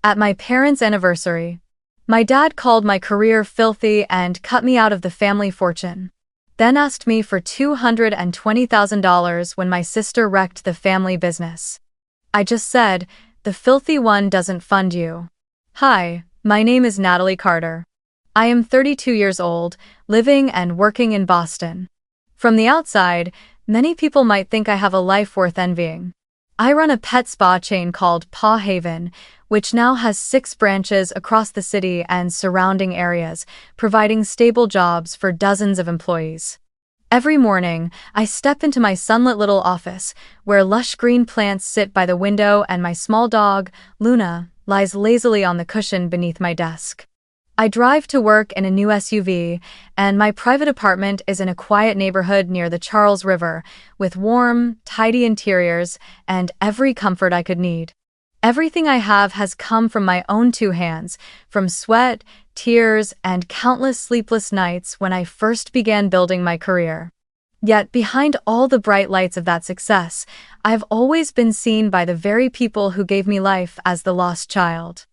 At my parents' anniversary, my dad called my career filthy and cut me out of the family fortune. Then asked me for $220,000 when my sister wrecked the family business. I just said, "The filthy one doesn't fund you." Hi, my name is Natalie Carter. I am 32 years old, living and working in Boston. From the outside, many people might think I have a life worth envying. I run a pet spa chain called Paw Haven, which now has 6 branches across the city and surrounding areas, providing stable jobs for dozens of employees. Every morning, I step into my sunlit little office, where lush green plants sit by the window and my small dog, Luna, lies lazily on the cushion beneath my desk. I drive to work in a new SUV, and my private apartment is in a quiet neighborhood near the Charles River, with warm, tidy interiors and every comfort I could need. Everything I have has come from my own 2 hands, from sweat, tears, and countless sleepless nights when I first began building my career. Yet behind all the bright lights of that success, I've always been seen by the very people who gave me life as the lost child.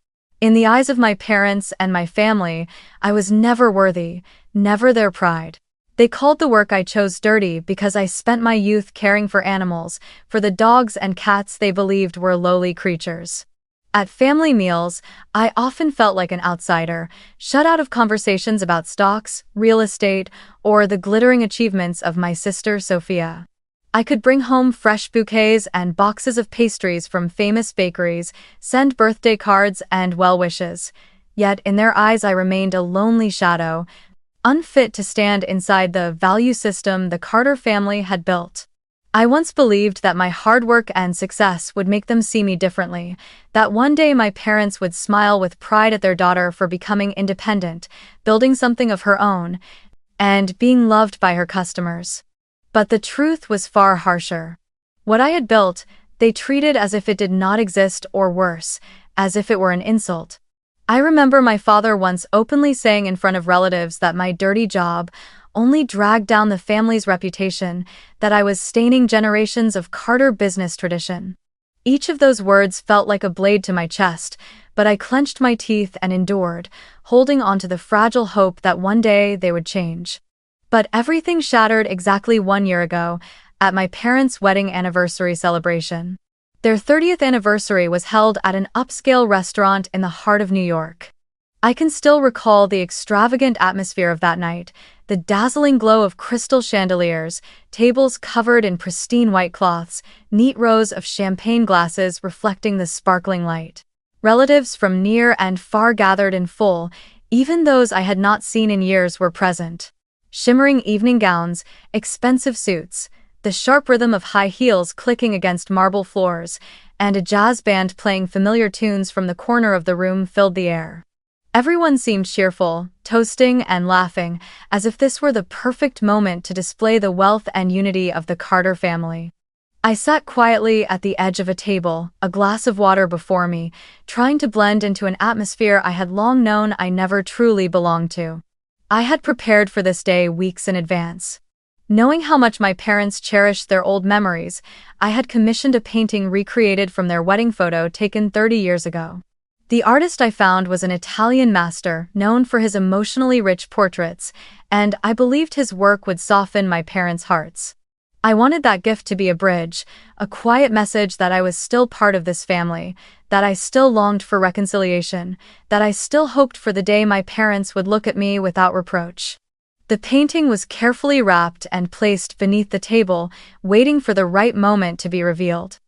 In the eyes of my parents and my family, I was never worthy, never their pride. They called the work I chose dirty because I spent my youth caring for animals, for the dogs and cats they believed were lowly creatures. At family meals, I often felt like an outsider, shut out of conversations about stocks, real estate, or the glittering achievements of my sister Sophia. I could bring home fresh bouquets and boxes of pastries from famous bakeries, send birthday cards and well wishes. Yet in their eyes I remained a lonely shadow, unfit to stand inside the value system the Carter family had built. I once believed that my hard work and success would make them see me differently, that one day my parents would smile with pride at their daughter for becoming independent, building something of her own, and being loved by her customers. But the truth was far harsher. What I had built, they treated as if it did not exist, or worse, as if it were an insult. I remember my father once openly saying in front of relatives that my dirty job only dragged down the family's reputation, that I was staining generations of Carter business tradition. Each of those words felt like a blade to my chest, but I clenched my teeth and endured, holding on to the fragile hope that one day they would change. But everything shattered exactly 1 year ago, at my parents' wedding anniversary celebration. Their 30th anniversary was held at an upscale restaurant in the heart of New York. I can still recall the extravagant atmosphere of that night, the dazzling glow of crystal chandeliers, tables covered in pristine white cloths, neat rows of champagne glasses reflecting the sparkling light. Relatives from near and far gathered in full, even those I had not seen in years were present. Shimmering evening gowns, expensive suits, the sharp rhythm of high heels clicking against marble floors, and a jazz band playing familiar tunes from the corner of the room filled the air. Everyone seemed cheerful, toasting and laughing, as if this were the perfect moment to display the wealth and unity of the Carter family. I sat quietly at the edge of a table, a glass of water before me, trying to blend into an atmosphere I had long known I never truly belonged to. I had prepared for this day weeks in advance. Knowing how much my parents cherished their old memories, I had commissioned a painting recreated from their wedding photo taken 30 years ago. The artist I found was an Italian master known for his emotionally rich portraits, and I believed his work would soften my parents' hearts. I wanted that gift to be a bridge, a quiet message that I was still part of this family, that I still longed for reconciliation, that I still hoped for the day my parents would look at me without reproach. The painting was carefully wrapped and placed beneath the table, waiting for the right moment to be revealed.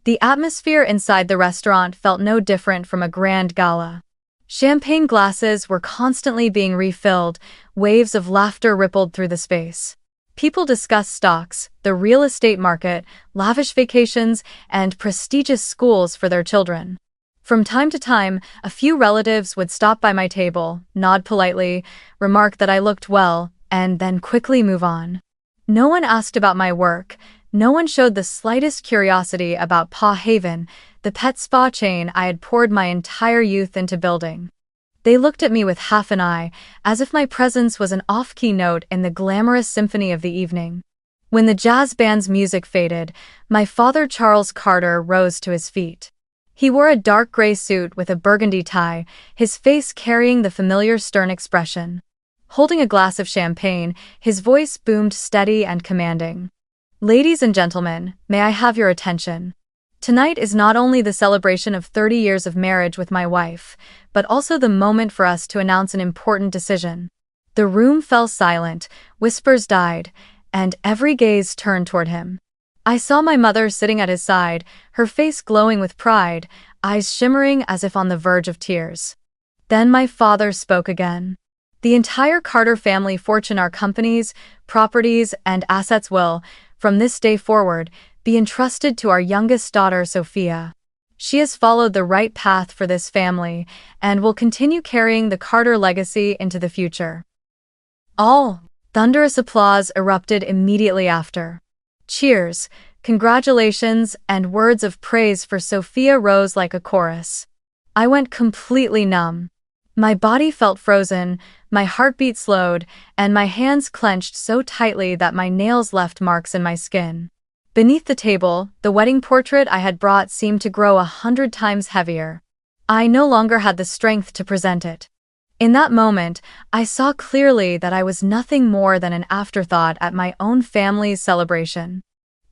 The atmosphere inside the restaurant felt no different from a grand gala. Champagne glasses were constantly being refilled, waves of laughter rippled through the space. People discussed stocks, the real estate market, lavish vacations, and prestigious schools for their children. From time to time, a few relatives would stop by my table, nod politely, remark that I looked well, and then quickly move on. No one asked about my work. No one showed the slightest curiosity about Paw Haven, the pet spa chain I had poured my entire youth into building. They looked at me with half an eye, as if my presence was an off-key note in the glamorous symphony of the evening. When the jazz band's music faded, my father Charles Carter rose to his feet. He wore a dark gray suit with a burgundy tie, his face carrying the familiar stern expression. Holding a glass of champagne, his voice boomed steady and commanding. "Ladies and gentlemen, may I have your attention? Tonight is not only the celebration of 30 years of marriage with my wife, but also the moment for us to announce an important decision." The room fell silent, whispers died, and every gaze turned toward him. I saw my mother sitting at his side, her face glowing with pride, eyes shimmering as if on the verge of tears. Then my father spoke again. "The entire Carter family fortune, our companies, properties, and assets will, from this day forward, be entrusted to our youngest daughter, Sophia. She has followed the right path for this family and will continue carrying the Carter legacy into the future." All thunderous applause erupted immediately after. Cheers, congratulations, and words of praise for Sophia rose like a chorus. I went completely numb. My body felt frozen, my heartbeat slowed, and my hands clenched so tightly that my nails left marks in my skin. Beneath the table, the wedding portrait I had brought seemed to grow 100 times heavier. I no longer had the strength to present it. In that moment, I saw clearly that I was nothing more than an afterthought at my own family's celebration.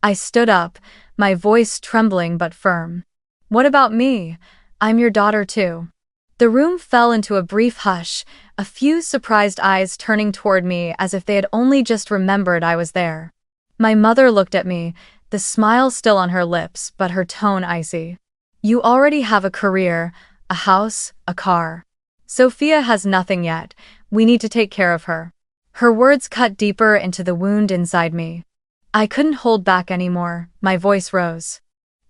I stood up, my voice trembling but firm. "What about me? I'm your daughter too." The room fell into a brief hush, a few surprised eyes turning toward me as if they had only just remembered I was there. My mother looked at me, the smile still on her lips but her tone icy. "You already have a career, a house, a car. Sophia has nothing yet. We need to take care of her." Her words cut deeper into the wound inside me. I couldn't hold back anymore, my voice rose.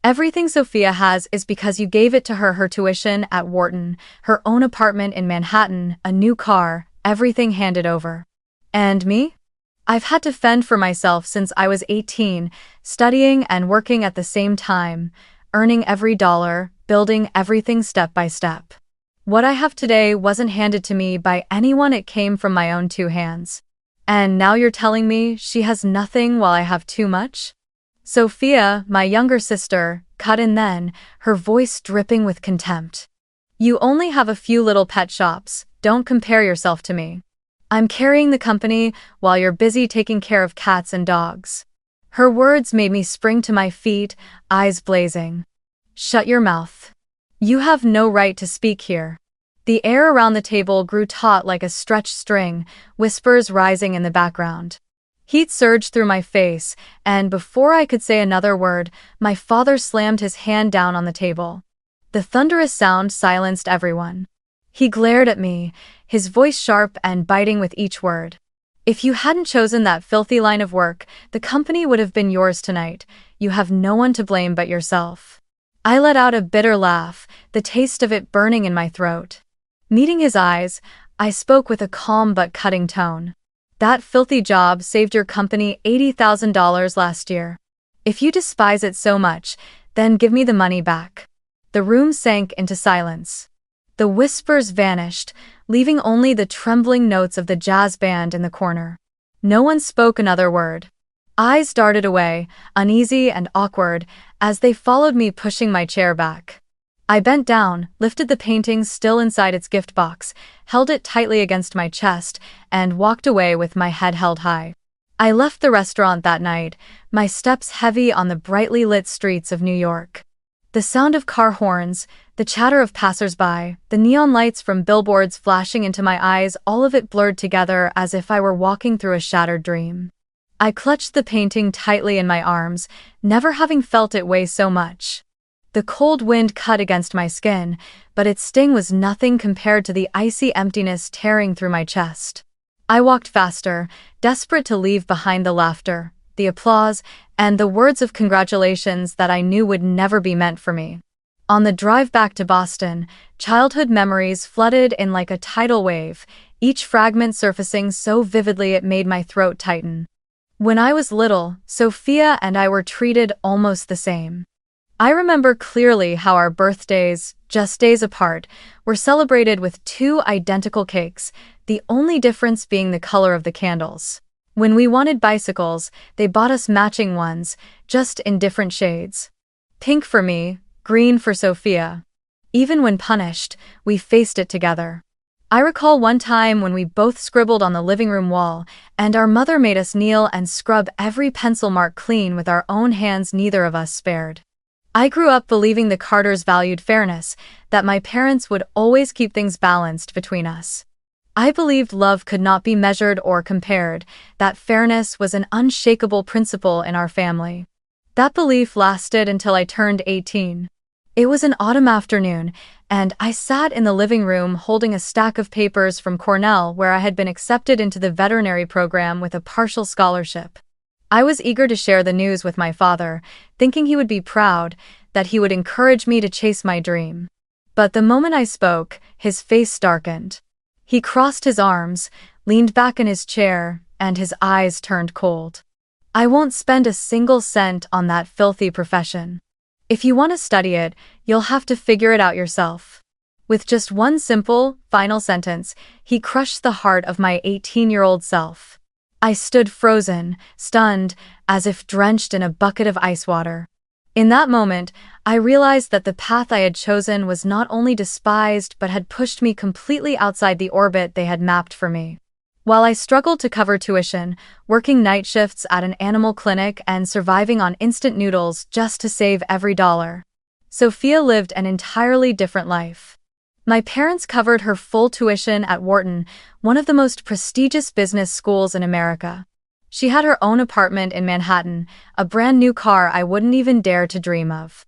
"Everything Sophia has is because you gave it to her, her tuition at Wharton, her own apartment in Manhattan, a new car, everything handed over. And me? I've had to fend for myself since I was 18, studying and working at the same time, earning every dollar, building everything step by step. What I have today wasn't handed to me by anyone, it came from my own two hands. And now you're telling me she has nothing while I have too much?" Sophia, my younger sister, cut in then, her voice dripping with contempt. "You only have a few little pet shops, don't compare yourself to me. I'm carrying the company while you're busy taking care of cats and dogs." Her words made me spring to my feet, eyes blazing. "Shut your mouth. You have no right to speak here." The air around the table grew taut like a stretched string, whispers rising in the background. Heat surged through my face, and before I could say another word, my father slammed his hand down on the table. The thunderous sound silenced everyone. He glared at me, his voice sharp and biting with each word. "If you hadn't chosen that filthy line of work, the company would have been yours tonight. You have no one to blame but yourself." I let out a bitter laugh, the taste of it burning in my throat. Meeting his eyes, I spoke with a calm but cutting tone. "That filthy job saved your company $80,000 last year. If you despise it so much, then give me the money back." The room sank into silence. The whispers vanished, leaving only the trembling notes of the jazz band in the corner. No one spoke another word. Eyes darted away, uneasy and awkward, as they followed me pushing my chair back. I bent down, lifted the painting still inside its gift box, held it tightly against my chest, and walked away with my head held high. I left the restaurant that night, my steps heavy on the brightly lit streets of New York. The sound of car horns, the chatter of passers-by, the neon lights from billboards flashing into my eyes, all of it blurred together as if I were walking through a shattered dream. I clutched the painting tightly in my arms, never having felt it weigh so much. The cold wind cut against my skin, but its sting was nothing compared to the icy emptiness tearing through my chest. I walked faster, desperate to leave behind the laughter, the applause, and the words of congratulations that I knew would never be meant for me. On the drive back to Boston, childhood memories flooded in like a tidal wave, each fragment surfacing so vividly it made my throat tighten. When I was little, Sophia and I were treated almost the same. I remember clearly how our birthdays, just days apart, were celebrated with two identical cakes, the only difference being the color of the candles. When we wanted bicycles, they bought us matching ones, just in different shades. Pink for me, green for Sophia. Even when punished, we faced it together. I recall one time when we both scribbled on the living room wall, and our mother made us kneel and scrub every pencil mark clean with our own hands neither of us spared. I grew up believing the Carters valued fairness, that my parents would always keep things balanced between us. I believed love could not be measured or compared, that fairness was an unshakable principle in our family. That belief lasted until I turned 18. It was an autumn afternoon, and I sat in the living room holding a stack of papers from Cornell where I had been accepted into the veterinary program with a partial scholarship. I was eager to share the news with my father, thinking he would be proud, that he would encourage me to chase my dream. But the moment I spoke, his face darkened. He crossed his arms, leaned back in his chair, and his eyes turned cold. "I won't spend a single cent on that filthy profession. If you want to study it, you'll have to figure it out yourself." With just one simple, final sentence, he crushed the heart of my 18-year-old self. I stood frozen, stunned, as if drenched in a bucket of ice water. In that moment, I realized that the path I had chosen was not only despised but had pushed me completely outside the orbit they had mapped for me. While I struggled to cover tuition, working night shifts at an animal clinic and surviving on instant noodles just to save every dollar, Sophia lived an entirely different life. My parents covered her full tuition at Wharton, one of the most prestigious business schools in America. She had her own apartment in Manhattan, a brand new car I wouldn't even dare to dream of.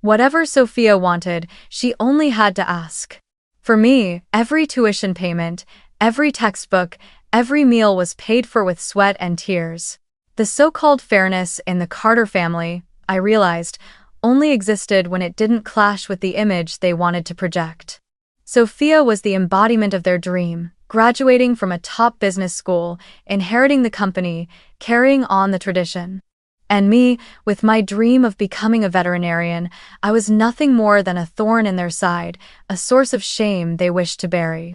Whatever Sophia wanted, she only had to ask. For me, every tuition payment, every textbook, every meal was paid for with sweat and tears. The so-called fairness in the Carter family, I realized, only existed when it didn't clash with the image they wanted to project. Sophia was the embodiment of their dream, graduating from a top business school, inheriting the company, carrying on the tradition. And me, with my dream of becoming a veterinarian, I was nothing more than a thorn in their side, a source of shame they wished to bury.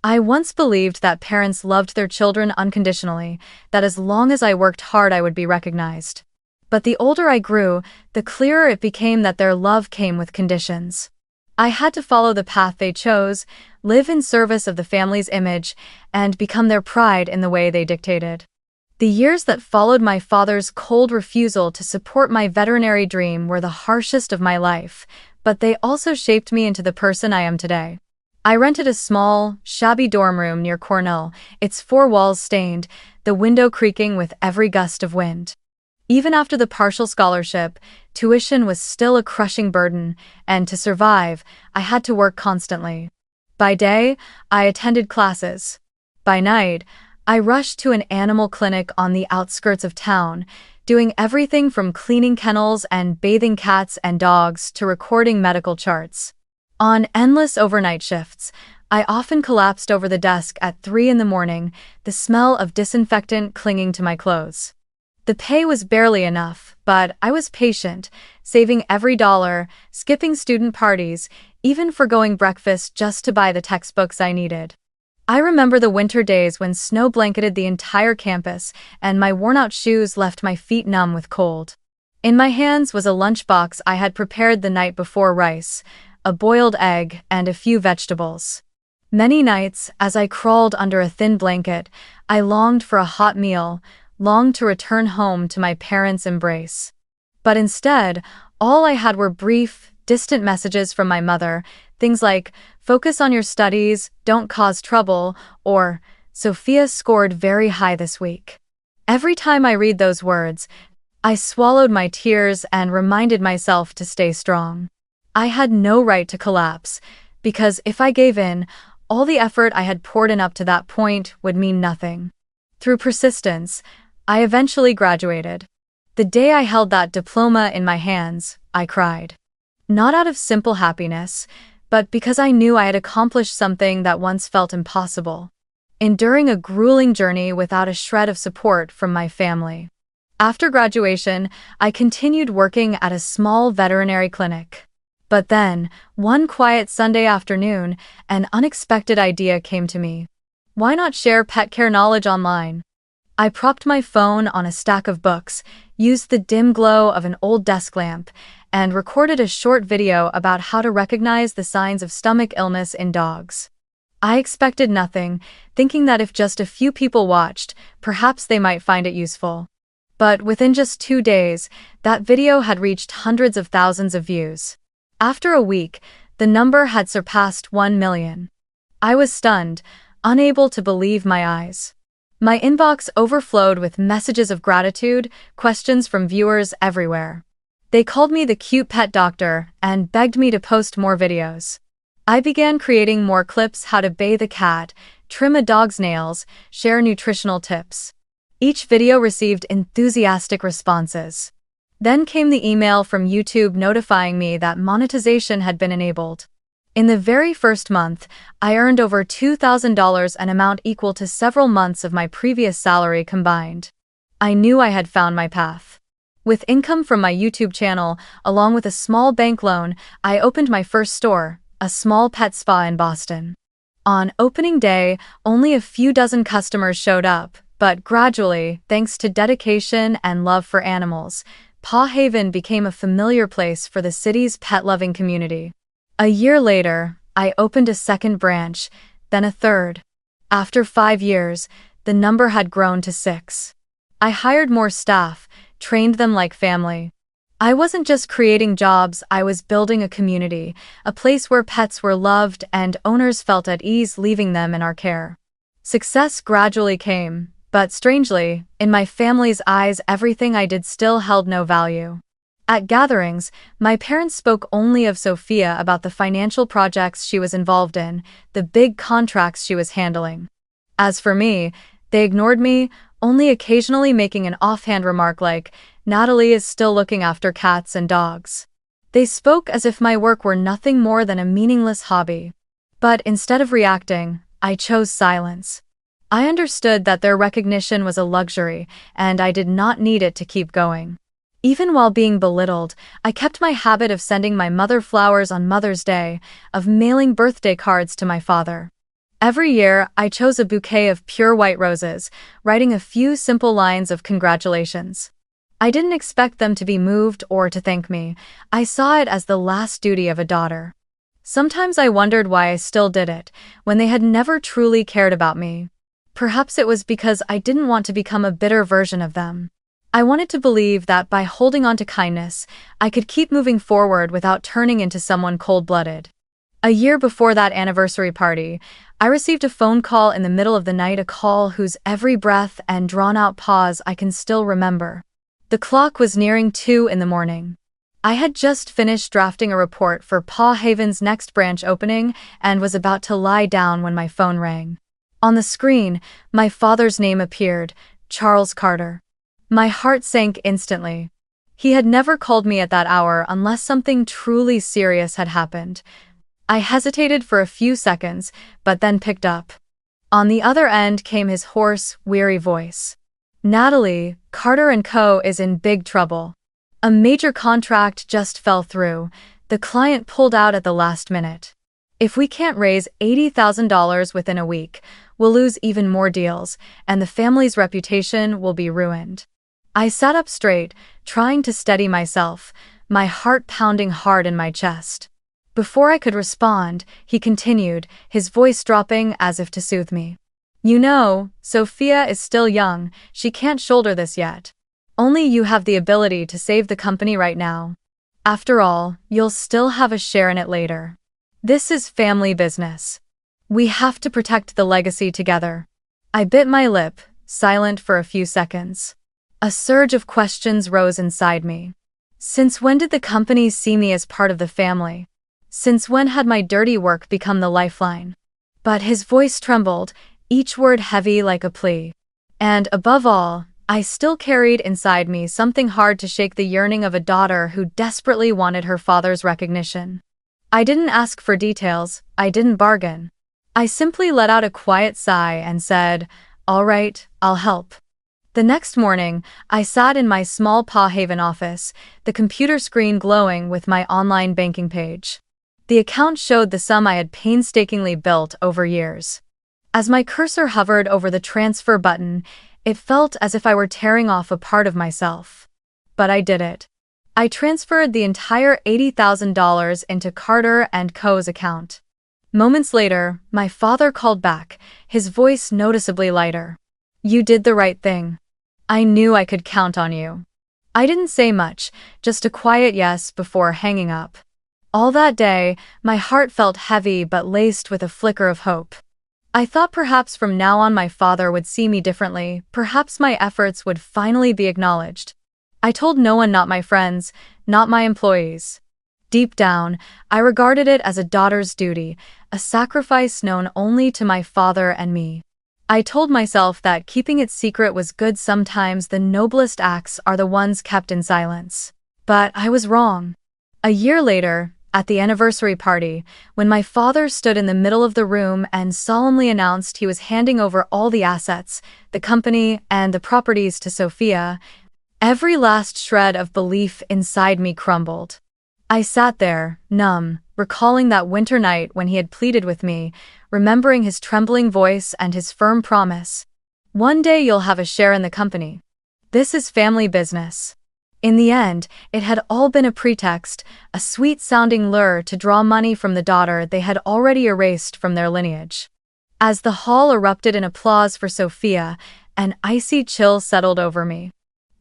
I once believed that parents loved their children unconditionally, that as long as I worked hard I would be recognized. But the older I grew, the clearer it became that their love came with conditions. I had to follow the path they chose, live in service of the family's image, and become their pride in the way they dictated. The years that followed my father's cold refusal to support my veterinary dream were the harshest of my life, but they also shaped me into the person I am today. I rented a small, shabby dorm room near Cornell, its four walls stained, the window creaking with every gust of wind. Even after the partial scholarship, tuition was still a crushing burden, and to survive, I had to work constantly. By day, I attended classes. By night, I rushed to an animal clinic on the outskirts of town, doing everything from cleaning kennels and bathing cats and dogs to recording medical charts. On endless overnight shifts, I often collapsed over the desk at 3 in the morning, the smell of disinfectant clinging to my clothes. The pay was barely enough, but I was patient, saving every dollar, skipping student parties, even forgoing breakfast just to buy the textbooks I needed. I remember the winter days when snow blanketed the entire campus and my worn-out shoes left my feet numb with cold. In my hands was a lunchbox I had prepared the night before: rice, a boiled egg, and a few vegetables. Many nights, as I crawled under a thin blanket, I longed for a hot meal, longed to return home to my parents' embrace. But instead, all I had were brief, distant messages from my mother, things like, "Focus on your studies, don't cause trouble," or, "Sophia scored very high this week." Every time I read those words, I swallowed my tears and reminded myself to stay strong. I had no right to collapse, because if I gave in, all the effort I had poured in up to that point would mean nothing. Through persistence, I eventually graduated. The day I held that diploma in my hands, I cried. Not out of simple happiness, but because I knew I had accomplished something that once felt impossible. Enduring a grueling journey without a shred of support from my family. After graduation, I continued working at a small veterinary clinic. But then, one quiet Sunday afternoon, an unexpected idea came to me. Why not share pet care knowledge online? I propped my phone on a stack of books, used the dim glow of an old desk lamp, and recorded a short video about how to recognize the signs of stomach illness in dogs. I expected nothing, thinking that if just a few people watched, perhaps they might find it useful. But within just 2 days, that video had reached hundreds of thousands of views. After a week, the number had surpassed 1 million. I was stunned, unable to believe my eyes. My inbox overflowed with messages of gratitude, questions from viewers everywhere. They called me the cute pet doctor and begged me to post more videos. I began creating more clips: how to bathe a cat, trim a dog's nails, share nutritional tips. Each video received enthusiastic responses. Then came the email from YouTube notifying me that monetization had been enabled. In the very first month, I earned over $2,000, an amount equal to several months of my previous salary combined. I knew I had found my path. With income from my YouTube channel, along with a small bank loan, I opened my first store, a small pet spa in Boston. On opening day, only a few dozen customers showed up, but gradually, thanks to dedication and love for animals, Paw Haven became a familiar place for the city's pet-loving community. A year later, I opened a second branch, then a third. After 5 years, the number had grown to 6. I hired more staff, trained them like family. I wasn't just creating jobs, I was building a community, a place where pets were loved and owners felt at ease leaving them in our care. Success gradually came, but strangely, in my family's eyes, everything I did still held no value. At gatherings, my parents spoke only of Sophia, about the financial projects she was involved in, the big contracts she was handling. As for me, they ignored me, only occasionally making an offhand remark like, "Natalie is still looking after cats and dogs." They spoke as if my work were nothing more than a meaningless hobby. But instead of reacting, I chose silence. I understood that their recognition was a luxury, and I did not need it to keep going. Even while being belittled, I kept my habit of sending my mother flowers on Mother's Day, of mailing birthday cards to my father. Every year, I chose a bouquet of pure white roses, writing a few simple lines of congratulations. I didn't expect them to be moved or to thank me. I saw it as the last duty of a daughter. Sometimes I wondered why I still did it, when they had never truly cared about me. Perhaps it was because I didn't want to become a bitter version of them. I wanted to believe that by holding on to kindness, I could keep moving forward without turning into someone cold-blooded. A year before that anniversary party, I received a phone call in the middle of the night, a call whose every breath and drawn-out pause I can still remember. The clock was nearing 2 in the morning. I had just finished drafting a report for Paw Haven's next branch opening and was about to lie down when my phone rang. On the screen, my father's name appeared, Charles Carter. My heart sank instantly. He had never called me at that hour unless something truly serious had happened. I hesitated for a few seconds, but then picked up. On the other end came his hoarse, weary voice. "Natalie, Carter & Co. is in big trouble. A major contract just fell through. The client pulled out at the last minute. If we can't raise $80,000 within a week, we'll lose even more deals, and the family's reputation will be ruined." I sat up straight, trying to steady myself, my heart pounding hard in my chest. Before I could respond, he continued, his voice dropping as if to soothe me. "You know, Sophia is still young, she can't shoulder this yet. Only you have the ability to save the company right now. After all, you'll still have a share in it later. This is family business. We have to protect the legacy together." I bit my lip, silent for a few seconds. A surge of questions rose inside me. Since when did the company see me as part of the family? Since when had my dirty work become the lifeline? But his voice trembled, each word heavy like a plea. And above all, I still carried inside me something hard to shake, the yearning of a daughter who desperately wanted her father's recognition. I didn't ask for details, I didn't bargain. I simply let out a quiet sigh and said, "All right, I'll help." The next morning, I sat in my small Paw Haven office, the computer screen glowing with my online banking page. The account showed the sum I had painstakingly built over years. As my cursor hovered over the transfer button, it felt as if I were tearing off a part of myself. But I did it. I transferred the entire $80,000 into Carter and Co.'s account. Moments later, my father called back, his voice noticeably lighter. "You did the right thing. I knew I could count on you." I didn't say much, just a quiet yes before hanging up. All that day, my heart felt heavy but laced with a flicker of hope. I thought perhaps from now on my father would see me differently, perhaps my efforts would finally be acknowledged. I told no one, not my friends, not my employees. Deep down, I regarded it as a daughter's duty, a sacrifice known only to my father and me. I told myself that keeping it secret was good. Sometimes the noblest acts are the ones kept in silence. But I was wrong. A year later, at the anniversary party, when my father stood in the middle of the room and solemnly announced he was handing over all the assets, the company, and the properties to Sophia, every last shred of belief inside me crumbled. I sat there, numb, recalling that winter night when he had pleaded with me, remembering his trembling voice and his firm promise. "One day you'll have a share in the company. This is family business." In the end, it had all been a pretext, a sweet-sounding lure to draw money from the daughter they had already erased from their lineage. As the hall erupted in applause for Sophia, an icy chill settled over me.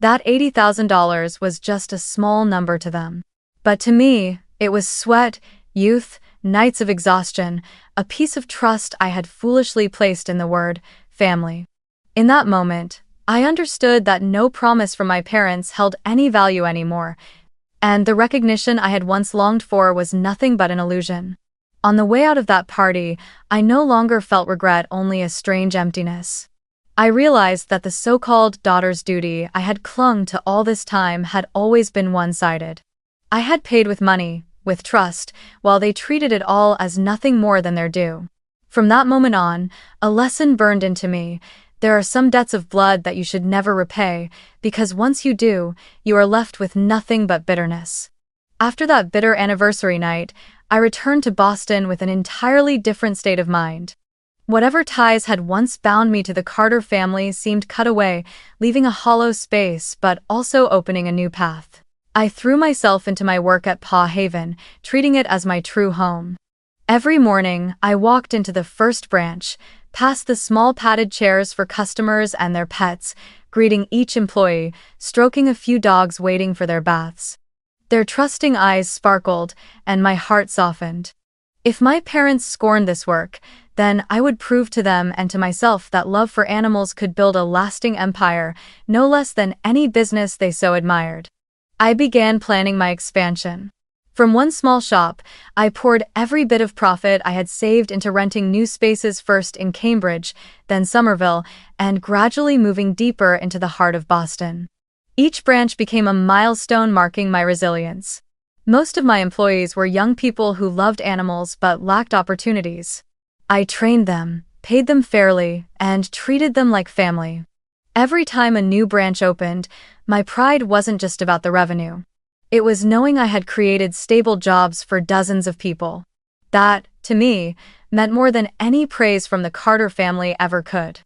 That $80,000 was just a small number to them. But to me, it was sweat, youth, nights of exhaustion, a piece of trust I had foolishly placed in the word family. In that moment, I understood that no promise from my parents held any value anymore, and the recognition I had once longed for was nothing but an illusion. On the way out of that party, I no longer felt regret, only a strange emptiness. I realized that the so-called daughter's duty I had clung to all this time had always been one-sided. I had paid with money, with trust, while they treated it all as nothing more than their due. From that moment on, a lesson burned into me. There are some debts of blood that you should never repay, because once you do, you are left with nothing but bitterness. After that bitter anniversary night, I returned to Boston with an entirely different state of mind. Whatever ties had once bound me to the Carter family seemed cut away, leaving a hollow space but also opening a new path. I threw myself into my work at Paw Haven, treating it as my true home. Every morning, I walked into the first branch, past the small padded chairs for customers and their pets, greeting each employee, stroking a few dogs waiting for their baths. Their trusting eyes sparkled, and my heart softened. If my parents scorned this work, then I would prove to them and to myself that love for animals could build a lasting empire, no less than any business they so admired. I began planning my expansion. From one small shop, I poured every bit of profit I had saved into renting new spaces, first in Cambridge, then Somerville, and gradually moving deeper into the heart of Boston. Each branch became a milestone marking my resilience. Most of my employees were young people who loved animals but lacked opportunities. I trained them, paid them fairly, and treated them like family. Every time a new branch opened, my pride wasn't just about the revenue. It was knowing I had created stable jobs for dozens of people. That, to me, meant more than any praise from the Carter family ever could.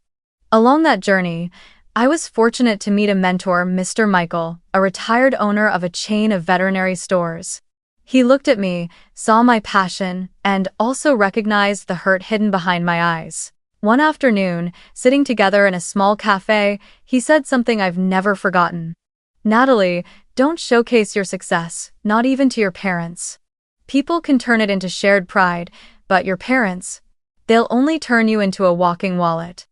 Along that journey, I was fortunate to meet a mentor, Mr. Michael, a retired owner of a chain of veterinary stores. He looked at me, saw my passion, and also recognized the hurt hidden behind my eyes. One afternoon, sitting together in a small cafe, he said something I've never forgotten. "Natalie, don't showcase your success, not even to your parents. People can turn it into shared pride, but your parents, they'll only turn you into a walking wallet.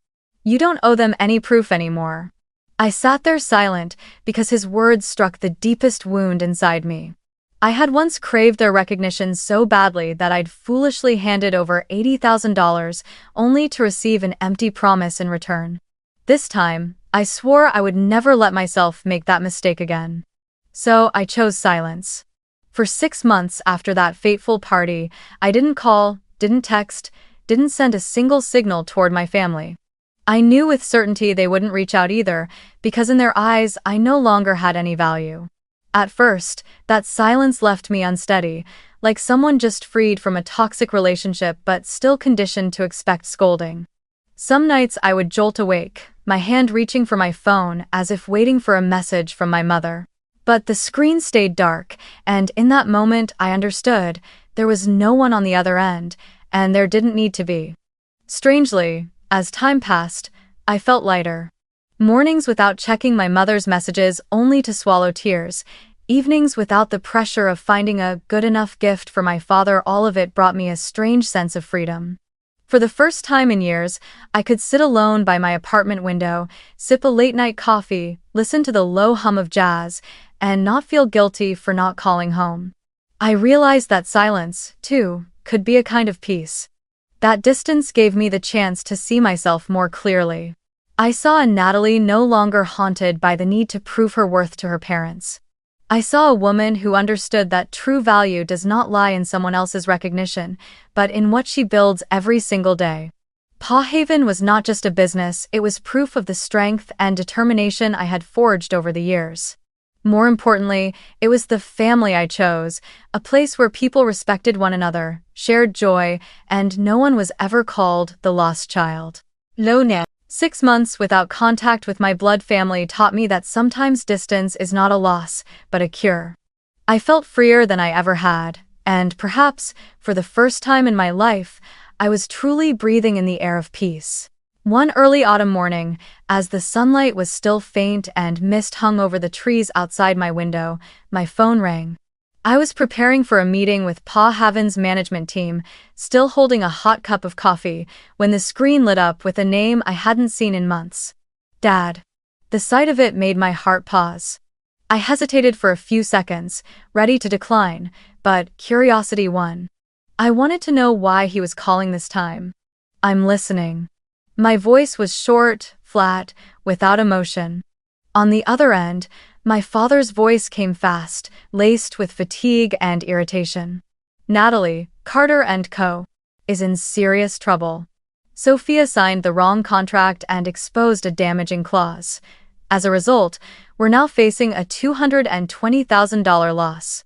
You don't owe them any proof anymore." I sat there silent because his words struck the deepest wound inside me. I had once craved their recognition so badly that I'd foolishly handed over $80,000 only to receive an empty promise in return. This time, I swore I would never let myself make that mistake again. So I chose silence. For 6 months after that fateful party, I didn't call, didn't text, didn't send a single signal toward my family. I knew with certainty they wouldn't reach out either, because in their eyes I no longer had any value. At first, that silence left me unsteady, like someone just freed from a toxic relationship but still conditioned to expect scolding. Some nights I would jolt awake, my hand reaching for my phone as if waiting for a message from my mother. But the screen stayed dark, and in that moment I understood there was no one on the other end, and there didn't need to be. Strangely, as time passed, I felt lighter. Mornings without checking my mother's messages only to swallow tears, evenings without the pressure of finding a good enough gift for my father, all of it brought me a strange sense of freedom. For the first time in years, I could sit alone by my apartment window, sip a late-night coffee, listen to the low hum of jazz, and not feel guilty for not calling home. I realized that silence, too, could be a kind of peace. That distance gave me the chance to see myself more clearly. I saw a Natalie no longer haunted by the need to prove her worth to her parents. I saw a woman who understood that true value does not lie in someone else's recognition, but in what she builds every single day. Paw Haven was not just a business, it was proof of the strength and determination I had forged over the years. More importantly, it was the family I chose, a place where people respected one another, shared joy, and no one was ever called the lost child. Lona. 6 months without contact with my blood family taught me that sometimes distance is not a loss, but a cure. I felt freer than I ever had, and perhaps, for the first time in my life, I was truly breathing in the air of peace. One early autumn morning, as the sunlight was still faint and mist hung over the trees outside my window, my phone rang. I was preparing for a meeting with Paw Haven's management team, still holding a hot cup of coffee, when the screen lit up with a name I hadn't seen in months. Dad. The sight of it made my heart pause. I hesitated for a few seconds, ready to decline, but curiosity won. I wanted to know why he was calling this time. I'm listening. My voice was short, flat, without emotion. On the other end, my father's voice came fast, laced with fatigue and irritation. Natalie, Carter & Co. is in serious trouble. Sophia signed the wrong contract and exposed a damaging clause. As a result, we're now facing a $220,000 loss.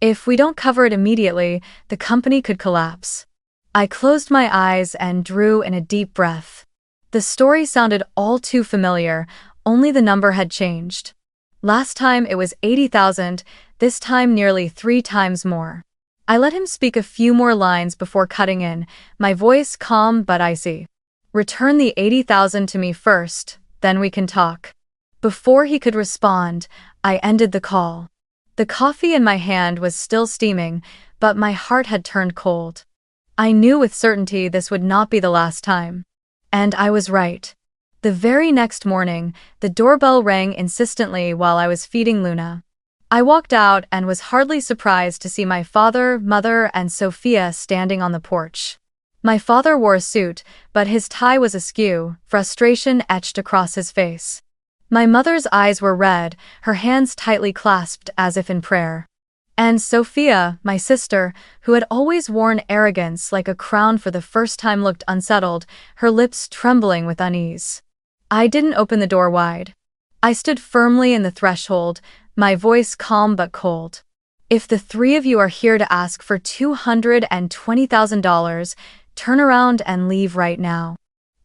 If we don't cover it immediately, the company could collapse. I closed my eyes and drew in a deep breath. The story sounded all too familiar, only the number had changed. Last time it was 80,000, this time nearly 3 times more. I let him speak a few more lines before cutting in, my voice calm but icy. Return the 80,000 to me first, then we can talk. Before he could respond, I ended the call. The coffee in my hand was still steaming, but my heart had turned cold. I knew with certainty this would not be the last time. And I was right. The very next morning, the doorbell rang insistently while I was feeding Luna. I walked out and was hardly surprised to see my father, mother, and Sophia standing on the porch. My father wore a suit, but his tie was askew, frustration etched across his face. My mother's eyes were red, her hands tightly clasped as if in prayer. And Sophia, my sister, who had always worn arrogance like a crown for the first time, looked unsettled, her lips trembling with unease. I didn't open the door wide. I stood firmly in the threshold, my voice calm but cold. If the 3 of you are here to ask for $220,000, turn around and leave right now.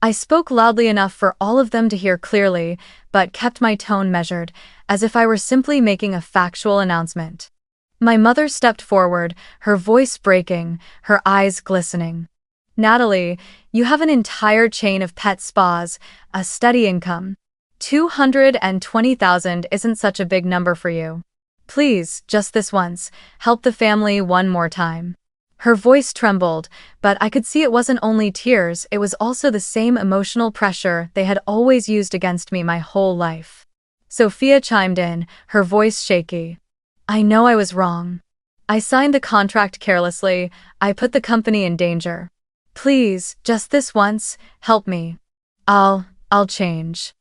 I spoke loudly enough for all of them to hear clearly, but kept my tone measured, as if I were simply making a factual announcement. My mother stepped forward, her voice breaking, her eyes glistening. Natalie, you have an entire chain of pet spas, a steady income. 220,000 isn't such a big number for you. Please, just this once, help the family one more time. Her voice trembled, but I could see it wasn't only tears, it was also the same emotional pressure they had always used against me my whole life. Sophia chimed in, her voice shaky. I know I was wrong. I signed the contract carelessly, I put the company in danger. Please, just this once, help me. I'll change.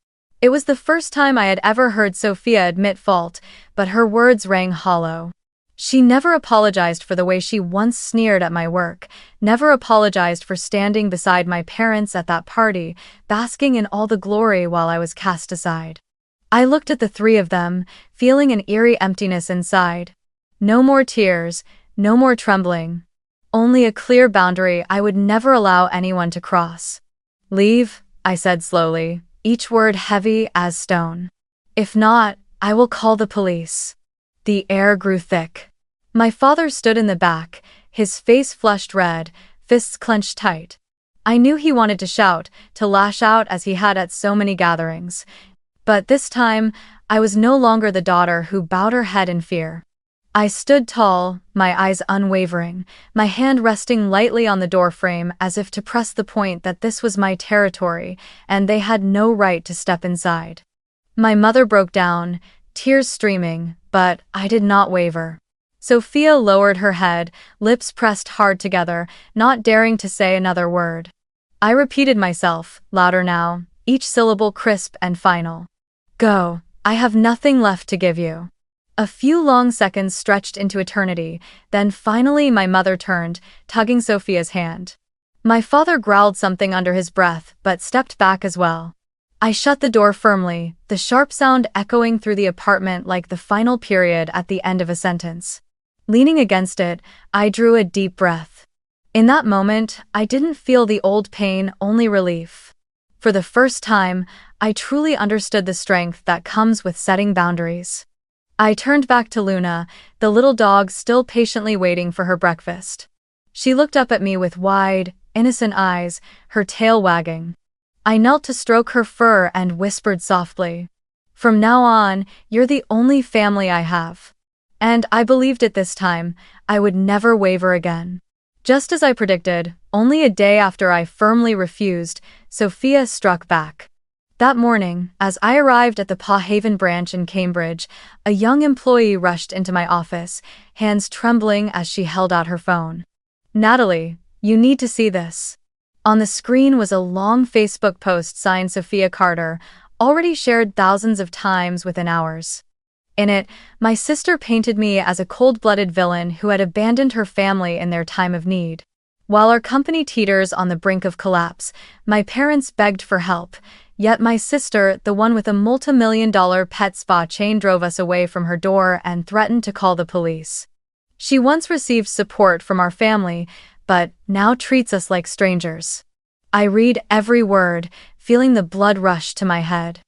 It was the first time I had ever heard Sophia admit fault, but her words rang hollow. She never apologized for the way she once sneered at my work, never apologized for standing beside my parents at that party, basking in all the glory while I was cast aside. I looked at the 3 of them, feeling an eerie emptiness inside. No more tears, no more trembling. Only a clear boundary I would never allow anyone to cross. Leave, I said slowly, each word heavy as stone. If not, I will call the police. The air grew thick. My father stood in the back, his face flushed red, fists clenched tight. I knew he wanted to shout, to lash out as he had at so many gatherings. But this time, I was no longer the daughter who bowed her head in fear. I stood tall, my eyes unwavering, my hand resting lightly on the doorframe as if to press the point that this was my territory and they had no right to step inside. My mother broke down, tears streaming, but I did not waver. Sophia lowered her head, lips pressed hard together, not daring to say another word. I repeated myself, louder now, each syllable crisp and final. Go, I have nothing left to give you. A few long seconds stretched into eternity, then finally my mother turned, tugging Sophia's hand. My father growled something under his breath, but stepped back as well. I shut the door firmly, the sharp sound echoing through the apartment like the final period at the end of a sentence. Leaning against it, I drew a deep breath. In that moment, I didn't feel the old pain, only relief. For the first time, I truly understood the strength that comes with setting boundaries. I turned back to Luna, the little dog still patiently waiting for her breakfast. She looked up at me with wide, innocent eyes, her tail wagging. I knelt to stroke her fur and whispered softly, "From now on, you're the only family I have." And I believed it this time. I would never waver again. Just as I predicted, only a day after I firmly refused, Sophia struck back. That morning, as I arrived at the Paw Haven branch in Cambridge, a young employee rushed into my office, hands trembling as she held out her phone. "Natalie, you need to see this." On the screen was a long Facebook post signed Sophia Carter, already shared thousands of times within hours. In it, my sister painted me as a cold-blooded villain who had abandoned her family in their time of need. While our company teeters on the brink of collapse, my parents begged for help, yet my sister, the one with a multi-million-dollar pet spa chain, drove us away from her door and threatened to call the police. She once received support from our family, but now treats us like strangers. I read every word, feeling the blood rush to my head.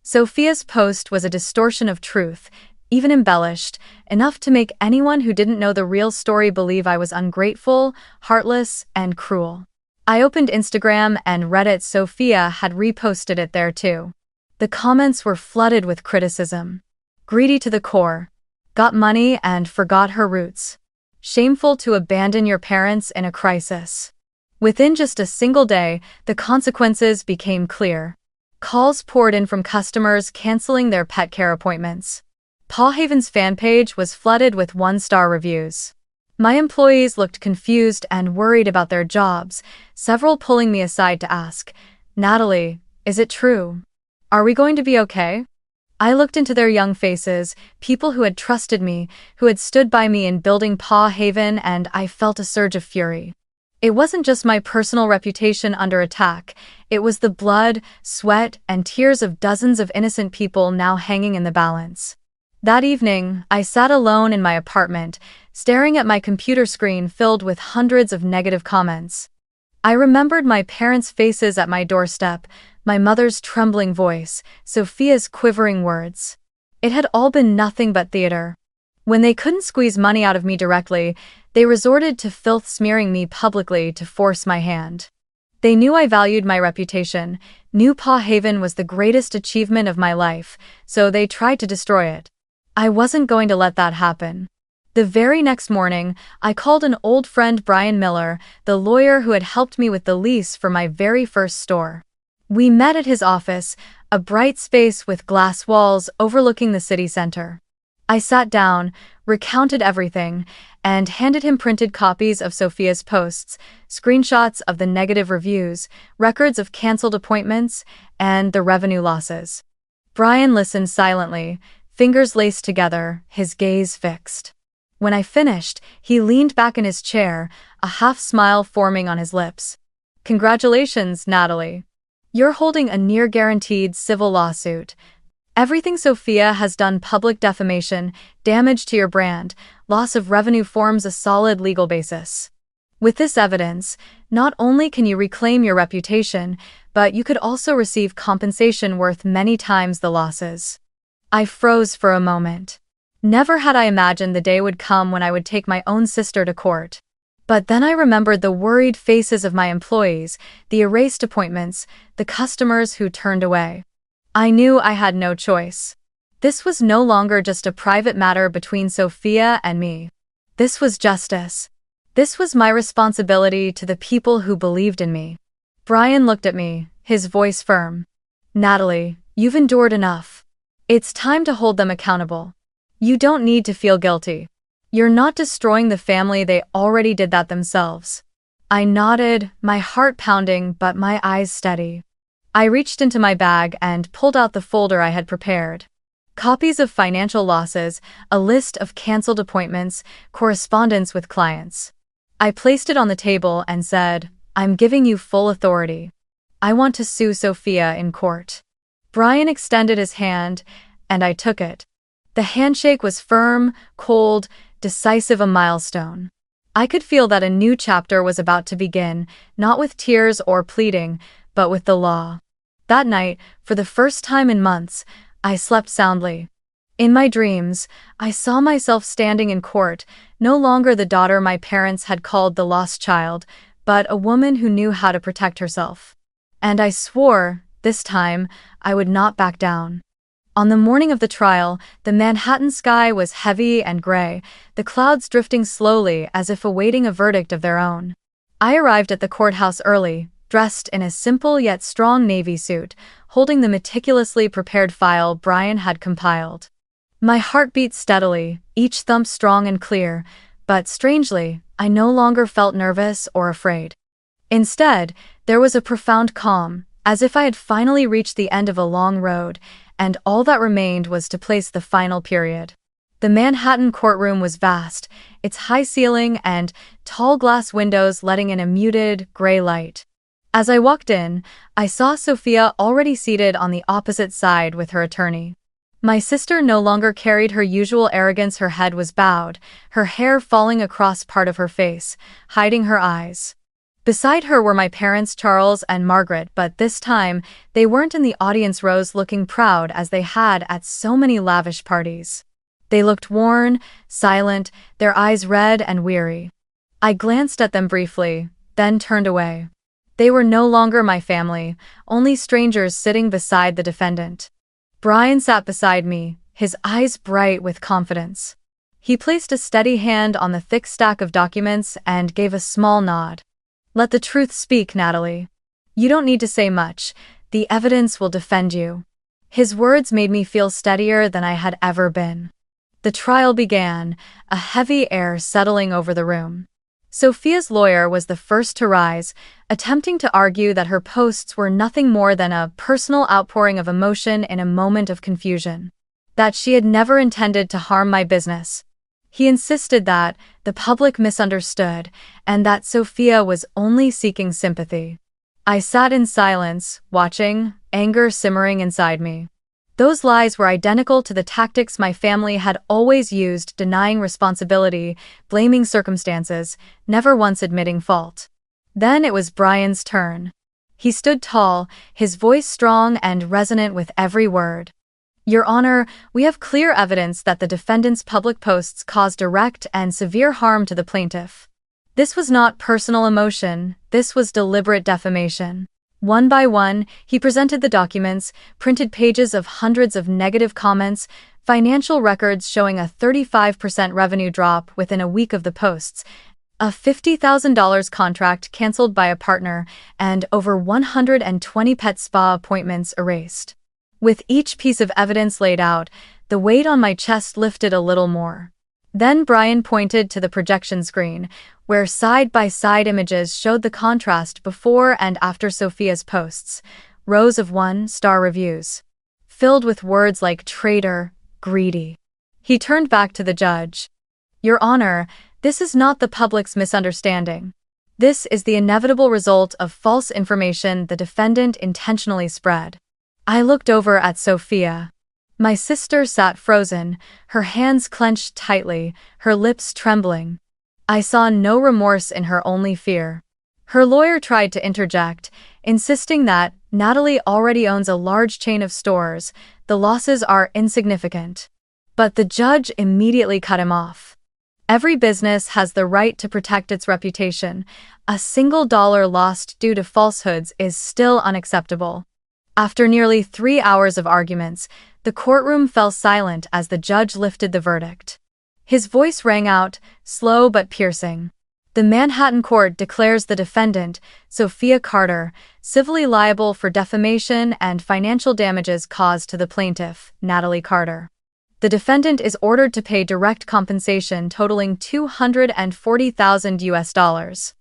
Sophia's post was a distortion of truth, even embellished, enough to make anyone who didn't know the real story believe I was ungrateful, heartless, and cruel. I opened Instagram and read it. Sophia had reposted it there too. The comments were flooded with criticism. Greedy to the core. Got money and forgot her roots. Shameful to abandon your parents in a crisis. Within just a single day, the consequences became clear. Calls poured in from customers canceling their pet care appointments. Paw Haven's fan page was flooded with one-star reviews. My employees looked confused and worried about their jobs, several pulling me aside to ask, "Natalie, is it true? Are we going to be okay?" I looked into their young faces, people who had trusted me, who had stood by me in building Paw Haven, and I felt a surge of fury. It wasn't just my personal reputation under attack, it was the blood, sweat, and tears of dozens of innocent people now hanging in the balance. That evening, I sat alone in my apartment, staring at my computer screen filled with hundreds of negative comments. I remembered my parents' faces at my doorstep, my mother's trembling voice, Sophia's quivering words. It had all been nothing but theater. When they couldn't squeeze money out of me directly, they resorted to filth, smearing me publicly to force my hand. They knew I valued my reputation, knew Paw Haven was the greatest achievement of my life, so they tried to destroy it. I wasn't going to let that happen. The very next morning, I called an old friend, Brian Miller, the lawyer who had helped me with the lease for my very first store. We met at his office, a bright space with glass walls overlooking the city center. I sat down, recounted everything, and handed him printed copies of Sophia's posts, screenshots of the negative reviews, records of canceled appointments, and the revenue losses. Brian listened silently, fingers laced together, his gaze fixed. When I finished, he leaned back in his chair, a half-smile forming on his lips. "Congratulations, Natalie. You're holding a near-guaranteed civil lawsuit. Everything Sophia has done, public defamation, damage to your brand, loss of revenue, forms a solid legal basis. With this evidence, not only can you reclaim your reputation, but you could also receive compensation worth many times the losses." I froze for a moment. Never had I imagined the day would come when I would take my own sister to court. But then I remembered the worried faces of my employees, the erased appointments, the customers who turned away. I knew I had no choice. This was no longer just a private matter between Sophia and me. This was justice. This was my responsibility to the people who believed in me. Brian looked at me, his voice firm. Natalie, you've endured enough. It's time to hold them accountable. You don't need to feel guilty. You're not destroying the family, they already did that themselves. I nodded, my heart pounding but my eyes steady. I reached into my bag and pulled out the folder I had prepared. Copies of financial losses, a list of canceled appointments, correspondence with clients. I placed it on the table and said, I'm giving you full authority. I want to sue Sophia in court. Brian extended his hand, and I took it. The handshake was firm, cold, decisive, a milestone. I could feel that a new chapter was about to begin, not with tears or pleading, but with the law. That night, for the first time in months, I slept soundly. In my dreams, I saw myself standing in court, no longer the daughter my parents had called the lost child, but a woman who knew how to protect herself. And I swore, this time, I would not back down. On the morning of the trial, the Manhattan sky was heavy and gray, the clouds drifting slowly as if awaiting a verdict of their own. I arrived at the courthouse early, dressed in a simple yet strong navy suit, holding the meticulously prepared file Brian had compiled. My heart beat steadily, each thump strong and clear, but strangely, I no longer felt nervous or afraid. Instead, there was a profound calm, as if I had finally reached the end of a long road, and all that remained was to place the final period. The Manhattan courtroom was vast, its high ceiling and tall glass windows letting in a muted, gray light. As I walked in, I saw Sophia already seated on the opposite side with her attorney. My sister no longer carried her usual arrogance, her head was bowed, her hair falling across part of her face, hiding her eyes. Beside her were my parents Charles and Margaret, but this time, they weren't in the audience rows looking proud as they had at so many lavish parties. They looked worn, silent, their eyes red and weary. I glanced at them briefly, then turned away. They were no longer my family, only strangers sitting beside the defendant. Brian sat beside me, his eyes bright with confidence. He placed a steady hand on the thick stack of documents and gave a small nod. Let the truth speak, Natalie. You don't need to say much, the evidence will defend you. His words made me feel steadier than I had ever been. The trial began, a heavy air settling over the room. Sophia's lawyer was the first to rise, attempting to argue that her posts were nothing more than a personal outpouring of emotion in a moment of confusion. That she had never intended to harm my business. He insisted that the public misunderstood, and that Sophia was only seeking sympathy. I sat in silence, watching, anger simmering inside me. Those lies were identical to the tactics my family had always used, denying responsibility, blaming circumstances, never once admitting fault. Then it was Brian's turn. He stood tall, his voice strong and resonant with every word. Your Honor, we have clear evidence that the defendant's public posts caused direct and severe harm to the plaintiff. This was not personal emotion, this was deliberate defamation. One by one, he presented the documents, printed pages of hundreds of negative comments, financial records showing a 35% revenue drop within a week of the posts, a $50,000 contract canceled by a partner, and over 120 pet spa appointments erased. With each piece of evidence laid out, the weight on my chest lifted a little more. Then Brian pointed to the projection screen, where side-by-side images showed the contrast before and after Sophia's posts, rows of one-star reviews, filled with words like traitor, greedy. He turned back to the judge. Your Honor, this is not the public's misunderstanding. This is the inevitable result of false information the defendant intentionally spread. I looked over at Sophia. My sister sat frozen, her hands clenched tightly, her lips trembling. I saw no remorse in her, only fear. Her lawyer tried to interject, insisting that Natalie already owns a large chain of stores, the losses are insignificant. But the judge immediately cut him off. Every business has the right to protect its reputation. A single dollar lost due to falsehoods is still unacceptable. After nearly 3 hours of arguments, the courtroom fell silent as the judge lifted the verdict. His voice rang out, slow but piercing. The Manhattan court declares the defendant, Sophia Carter, civilly liable for defamation and financial damages caused to the plaintiff, Natalie Carter. The defendant is ordered to pay direct compensation totaling $240,000.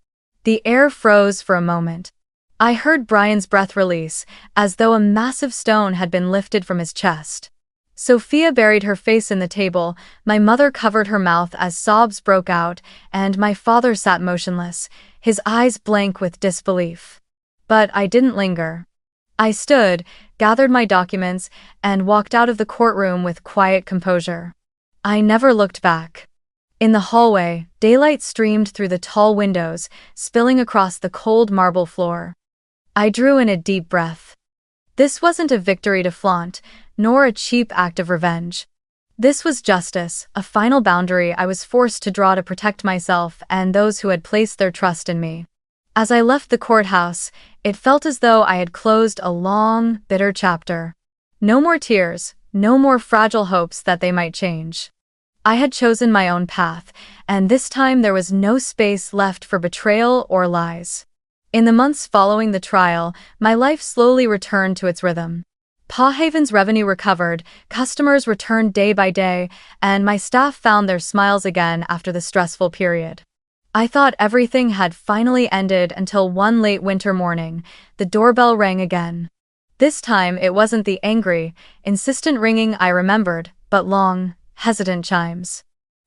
The air froze for a moment. I heard Brian's breath release, as though a massive stone had been lifted from his chest. Sophia buried her face in the table, my mother covered her mouth as sobs broke out, and my father sat motionless, his eyes blank with disbelief. But I didn't linger. I stood, gathered my documents, and walked out of the courtroom with quiet composure. I never looked back. In the hallway, daylight streamed through the tall windows, spilling across the cold marble floor. I drew in a deep breath. This wasn't a victory to flaunt, nor a cheap act of revenge. This was justice, a final boundary I was forced to draw to protect myself and those who had placed their trust in me. As I left the courthouse, it felt as though I had closed a long, bitter chapter. No more tears, no more fragile hopes that they might change. I had chosen my own path, and this time there was no space left for betrayal or lies. In the months following the trial, my life slowly returned to its rhythm. Paw Haven's revenue recovered, customers returned day by day, and my staff found their smiles again after the stressful period. I thought everything had finally ended until one late winter morning, the doorbell rang again. This time it wasn't the angry, insistent ringing I remembered, but long, hesitant chimes.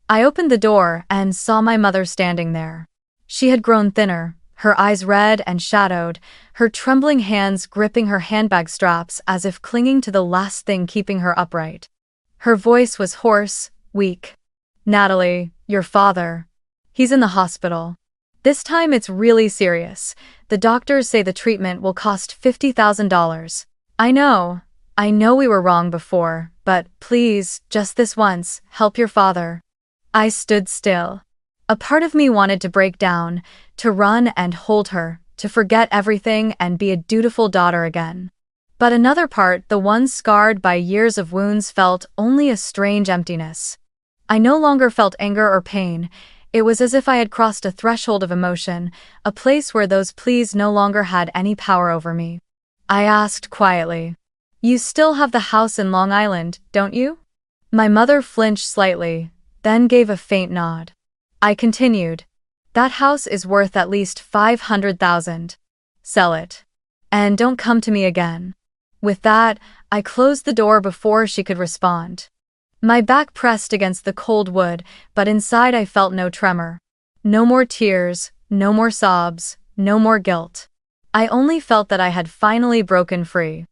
I opened the door and saw my mother standing there. She had grown thinner, her eyes red and shadowed, her trembling hands gripping her handbag straps as if clinging to the last thing keeping her upright. Her voice was hoarse, weak. "Natalie, your father. He's in the hospital. This time it's really serious. The doctors say the treatment will cost $50,000. I know we were wrong before, but please, just this once, help your father." I stood still. A part of me wanted to break down, to run and hold her, to forget everything and be a dutiful daughter again. But another part, the one scarred by years of wounds, felt only a strange emptiness. I no longer felt anger or pain. It was as if I had crossed a threshold of emotion, a place where those pleas no longer had any power over me. I asked quietly, "You still have the house in Long Island, don't you?" My mother flinched slightly, then gave a faint nod. I continued, "That house is worth at least $500,000. Sell it. And don't come to me again." With that, I closed the door before she could respond. My back pressed against the cold wood, but inside I felt no tremor. No more tears, no more sobs, no more guilt. I only felt that I had finally broken free.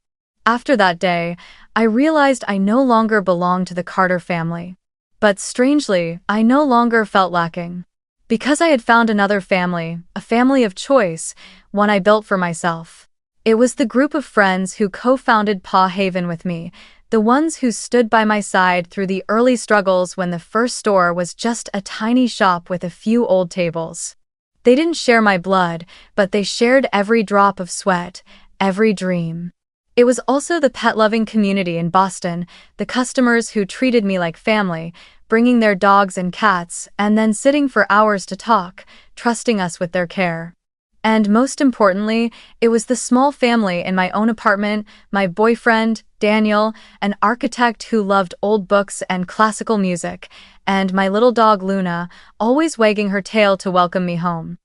After that day, I realized I no longer belonged to the Carter family. But strangely, I no longer felt lacking. Because I had found another family, a family of choice, one I built for myself. It was the group of friends who co-founded Paw Haven with me, the ones who stood by my side through the early struggles when the first store was just a tiny shop with a few old tables. They didn't share my blood, but they shared every drop of sweat, every dream. It was also the pet-loving community in Boston, the customers who treated me like family, bringing their dogs and cats, and then sitting for hours to talk, trusting us with their care. And most importantly, it was the small family in my own apartment, my boyfriend, Daniel, an architect who loved old books and classical music, and my little dog Luna, always wagging her tail to welcome me home.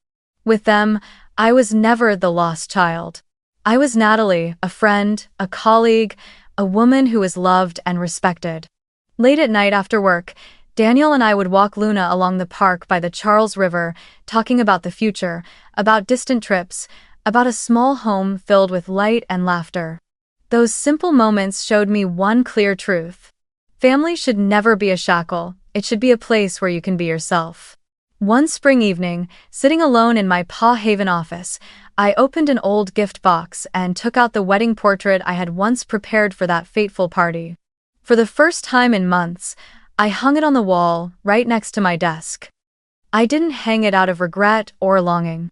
With them, I was never the lost child. I was Natalie, a friend, a colleague, a woman who was loved and respected. Late at night after work, Daniel and I would walk Luna along the park by the Charles River, talking about the future, about distant trips, about a small home filled with light and laughter. Those simple moments showed me one clear truth. Family should never be a shackle, it should be a place where you can be yourself. One spring evening, sitting alone in my Paw Haven office, I opened an old gift box and took out the wedding portrait I had once prepared for that fateful party. For the first time in months, I hung it on the wall, right next to my desk. I didn't hang it out of regret or longing.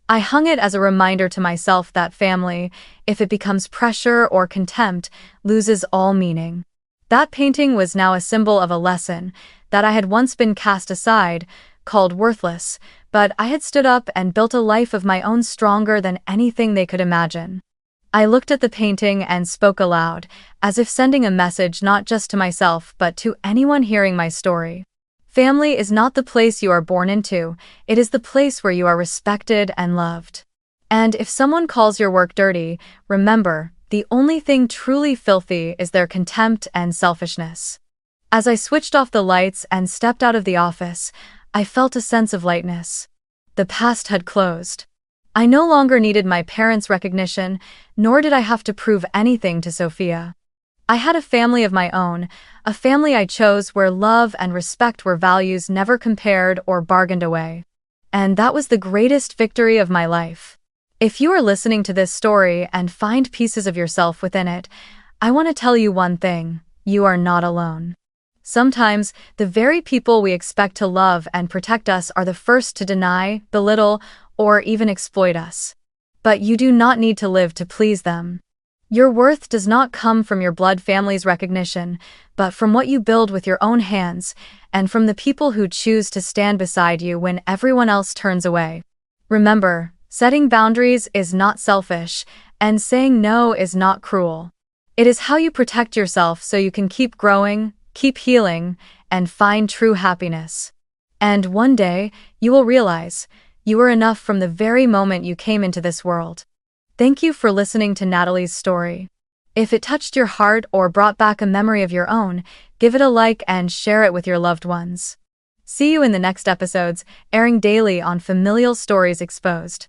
I hung it as a reminder to myself that family, if it becomes pressure or contempt, loses all meaning. That painting was now a symbol of a lesson that I had once been cast aside, called worthless, but I had stood up and built a life of my own stronger than anything they could imagine. I looked at the painting and spoke aloud, as if sending a message not just to myself but to anyone hearing my story. Family is not the place you are born into, it is the place where you are respected and loved. And if someone calls your work dirty, remember, the only thing truly filthy is their contempt and selfishness. As I switched off the lights and stepped out of the office, I felt a sense of lightness. The past had closed. I no longer needed my parents' recognition, nor did I have to prove anything to Sophia. I had a family of my own, a family I chose where love and respect were values never compared or bargained away. And that was the greatest victory of my life. If you are listening to this story and find pieces of yourself within it, I want to tell you one thing: you are not alone. Sometimes, the very people we expect to love and protect us are the first to deny, belittle, or even exploit us. But you do not need to live to please them. Your worth does not come from your blood family's recognition, but from what you build with your own hands, and from the people who choose to stand beside you when everyone else turns away. Remember, setting boundaries is not selfish, and saying no is not cruel. It is how you protect yourself so you can keep growing, keep healing, and find true happiness. And one day, you will realize, you were enough from the very moment you came into this world. Thank you for listening to Natalie's story. If it touched your heart or brought back a memory of your own, give it a like and share it with your loved ones. See you in the next episodes, airing daily on Familial Stories Exposed.